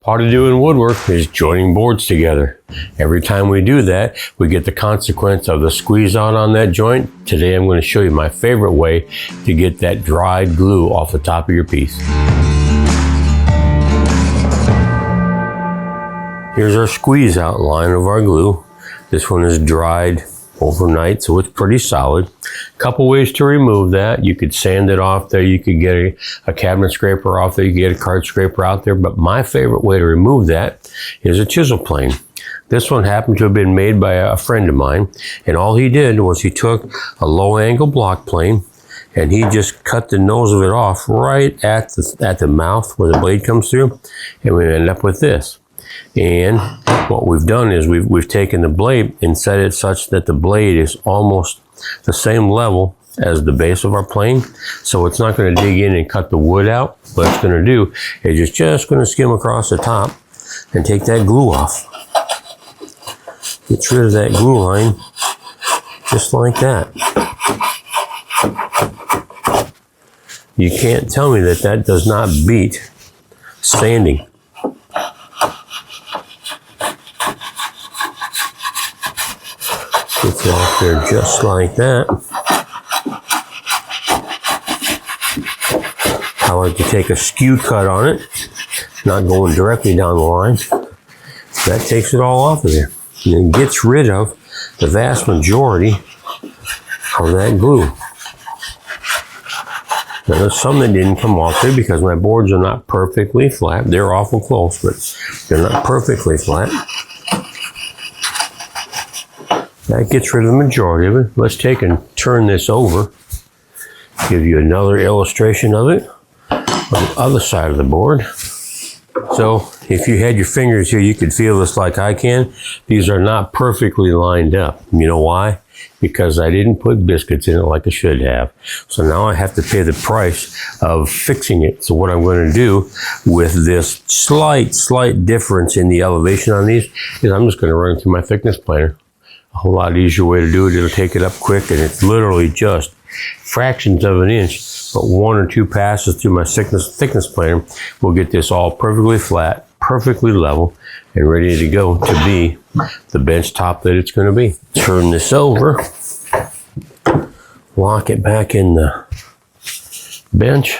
All to do in woodwork is joining boards together. Every time we do that, we get the consequence of the squeeze out on that joint. Today I'm going to show you my favorite way to get that dried glue off the top of your piece. Here's our squeeze out line of our glue. This one is dried overnight, so it's pretty solid. Couple ways to remove that. You could sand it off there, you could get a cabinet scraper off there, you could get a card scraper out there, but my favorite way to remove that is a chisel plane. This one happened to have been made by a friend of mine, and all he did was he took a low angle block plane and he just cut the nose of it off right at the mouth where the blade comes through, and we end up with this. And what we've done is we've taken the blade and set it such that the blade is almost the same level as the base of our plane. So it's not going to dig in and cut the wood out. What it's going to do is it's just going to skim across the top and take that glue off. Gets rid of that glue line just like that. You can't tell me that that does not beat sanding. Gets it off there just like that. I like to take a skew cut on it, not going directly down the line. That takes it all off of there and gets rid of the vast majority of that glue. Now there's some that didn't come off there because my boards are not perfectly flat. They're awful close, but they're not perfectly flat. That gets rid of the majority of it. Let's take and turn this over. Give you another illustration of it on the other side of the board. So if you had your fingers here, you could feel this like I can. These are not perfectly lined up. You know why? Because I didn't put biscuits in it like I should have. So now I have to pay the price of fixing it. So what I'm going to do with this slight difference in the elevation on these is I'm just going to run it through my thickness planer. A whole lot easier way to do it. It'll take it up quick, and it's literally just fractions of an inch, but 1 or 2 passes through my thickness planer will get this all perfectly flat, perfectly level, and ready to go to be the bench top that it's going to be. Turn this over, lock it back in the bench.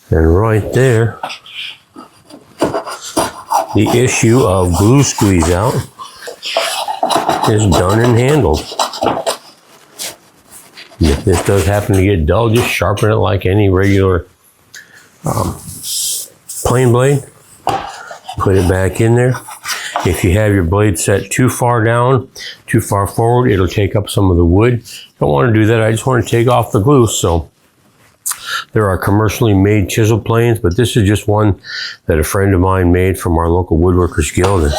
And right there, the issue of glue squeeze out is done and handled. If this does happen to get dull, just sharpen it like any regular plane blade. Put it back in there. If you have your blade set too far down, too far forward, it'll take up some of the wood. Don't want to do that. I just want to take off the glue. So there are commercially made chisel planes, but this is just one that a friend of mine made from our local Woodworkers Guild. And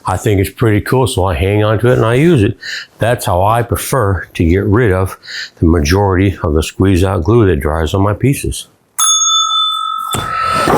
I think it's pretty cool, so I hang on to it and I use it. That's how I prefer to get rid of the majority of the squeeze out glue that dries on my pieces.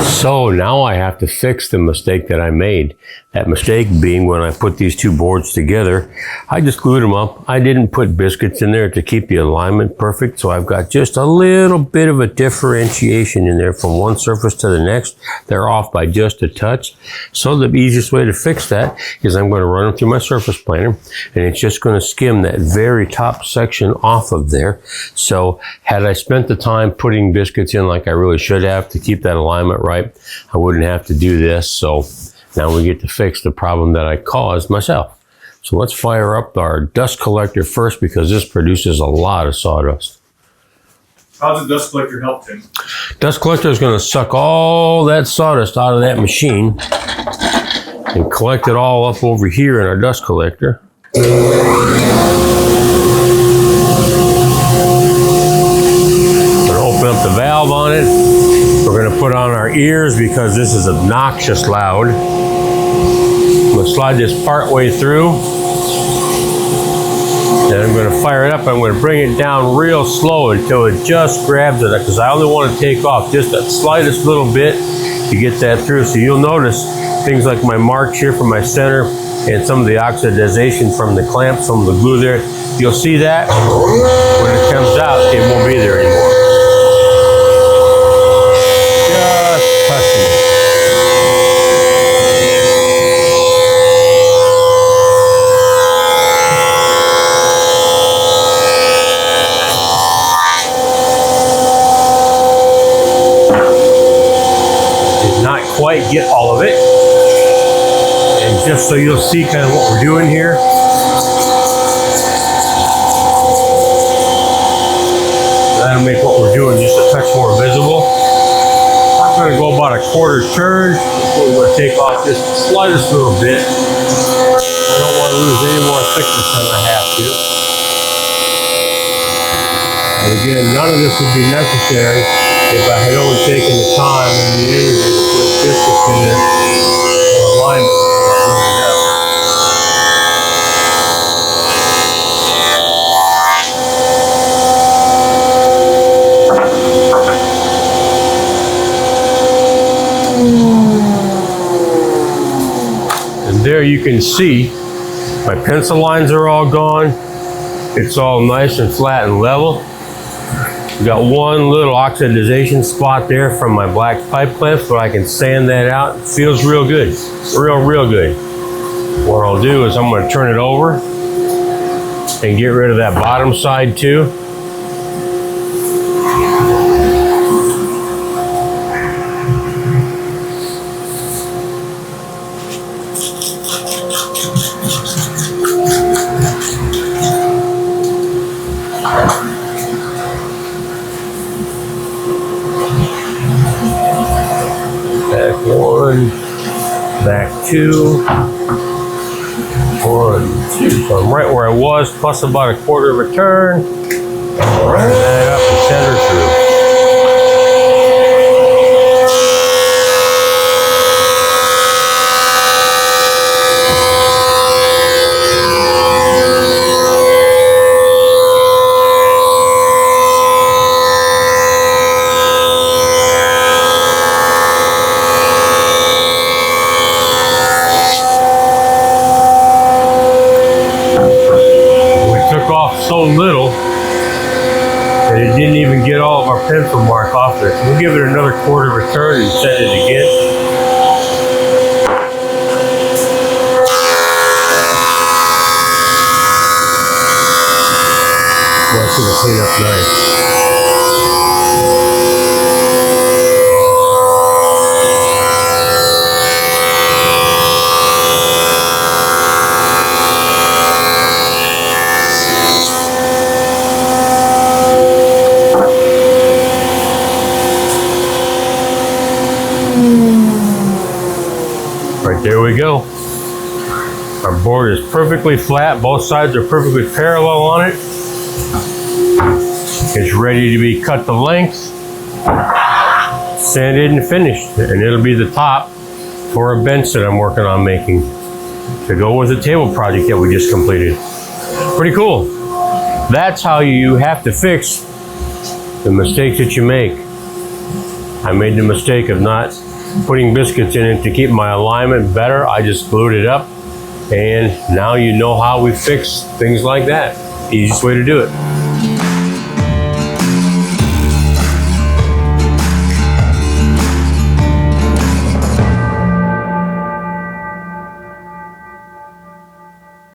So now I have to fix the mistake that I made. That mistake being when I put these two boards together, I just glued them up. I didn't put biscuits in there to keep the alignment perfect, so I've got just a little bit of a differentiation in there from one surface to the next. They're off by just a touch. So the easiest way to fix that is I'm going to run them through my surface planer, and it's just going to skim that very top section off of there. So had I spent the time putting biscuits in like I really should have to keep that alignment right, I wouldn't have to do this. So now we get to fix the problem that I caused myself. So let's fire up our dust collector first, because this produces a lot of sawdust. How does the dust collector help, Tim? Dust collector is going to suck all that sawdust out of that machine and collect it all up over here in our dust collector. We're going to open up the valve on it. We're going to put on our ears because this is obnoxious loud. I'm going to slide this part way through. Then I'm going to fire it up. I'm going to bring it down real slow until it just grabs it, because I only want to take off just the slightest little bit to get that through. So you'll notice things like my marks here from my center and some of the oxidization from the clamps, from the glue there, You'll see that when it comes out, it won't be there anymore. Just touching it. Did not quite get all of it. And just so you'll see kind of what we're doing here. That'll make what we're doing just a touch more visible. I'm going to go about a quarter turn before we're going to take off just the slightest little bit. I don't want to lose any more thickness than I have to. And again, none of this would be necessary if I had only taken the time and the energy to put biscuits in it or alignment. There you can see my pencil lines are all gone. It's all nice and flat and level. Got one little oxidization spot there from my black pipe clamps, but I can sand that out. It feels real good, real good. What I'll do is I'm going to turn it over and get rid of that bottom side too. Back one, back two, 1, 2. So I'm right where I was, plus about a quarter of a turn. Run that up and center through. So little that it didn't even get all of our pencil mark off there. We'll give it another quarter of a turn and set it again. That's going to clean up nice. Right, there we go. Our board is perfectly flat. Both sides are perfectly parallel on it. It's ready to be cut to length, sanded and finished. And it'll be the top for a bench that I'm working on making to go with the table project that we just completed. Pretty cool. That's how you have to fix the mistakes that you make. I made the mistake of not putting biscuits in it to keep my alignment better. I just glued it up, and now you know how we fix things like that. Easiest way to do it.